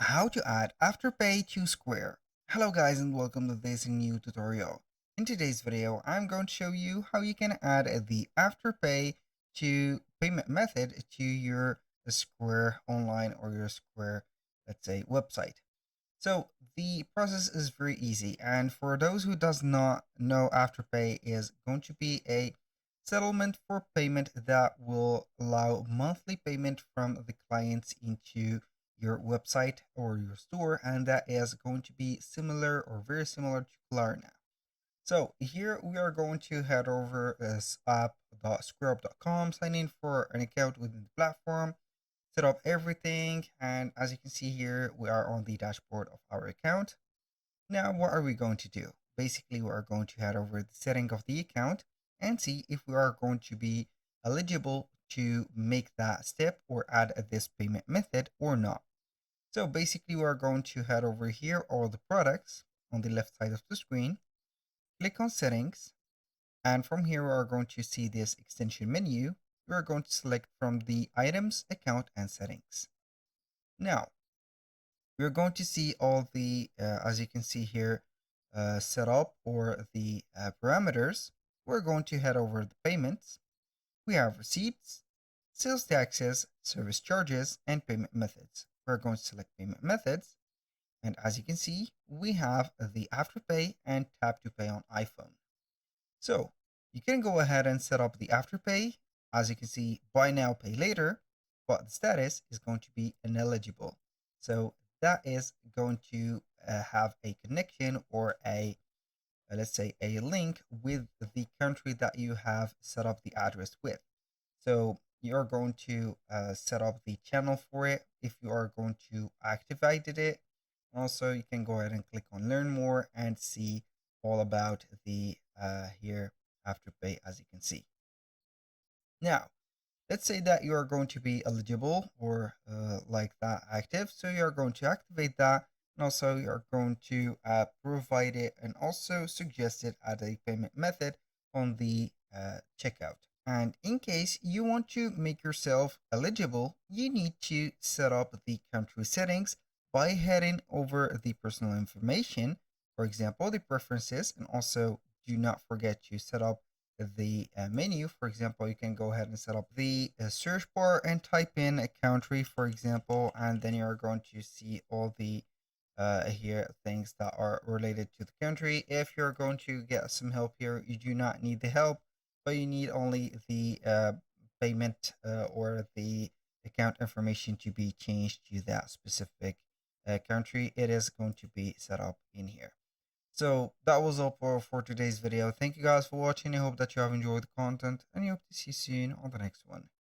How to add Afterpay to Square. Hello guys and welcome to this new tutorial. In today's video, I'm going to show you how you can add the Afterpay to payment method to your Square online or your Square, let's say, website. So the process is very easy, and for those who does not know, Afterpay is going to be a settlement for payment that will allow monthly payment from the clients into your website or your store, and that is going to be similar or very similar to Klarna. So here we are going to head over as app.squareup.com, sign in for an account within the platform, set up everything, and as you can see here, we are on the dashboard of our account. Now what are we going to do? Basically, we are going to head over the setting of the account and see if we are going to be eligible to make that step or add this payment method or not. So basically, we are going to head over here, all the products on the left side of the screen, click on settings, and from here we are going to see this extension menu. We are going to select from the items, account, and settings. Now, we're going to see all the, as you can see here, setup or the parameters. We're going to head over the payments. We have receipts, sales taxes, service charges, and payment methods. We're going to select payment methods. And as you can see, we have the Afterpay and Tap to Pay on iPhone. So you can go ahead and set up the Afterpay. As you can see, buy now, pay later, but the status is going to be ineligible. So that is going to have a connection or a, let's say, a link with the country that you have set up the address with. So you're going to set up the channel for it if you are going to activate it. Also, you can go ahead and click on learn more and see all about the here Afterpay, as you can see. Now, let's say that you are going to be eligible or like that active. So you're going to activate that, and also you're going to provide it and also suggest it as a payment method on the checkout. And in case you want to make yourself eligible, you need to set up the country settings by heading over the personal information, for example, the preferences, and also do not forget to set up the menu. For example, you can go ahead and set up the search bar and type in a country, for example, and then you're going to see all the here things that are related to the country. If you're going to get some help here, you do not need the help, but you need only the payment or the account information to be changed to that specific country. It is going to be set up in here. So that was all for today's video. Thank you guys for watching. I hope that you have enjoyed the content, and I hope to see you soon on the next one.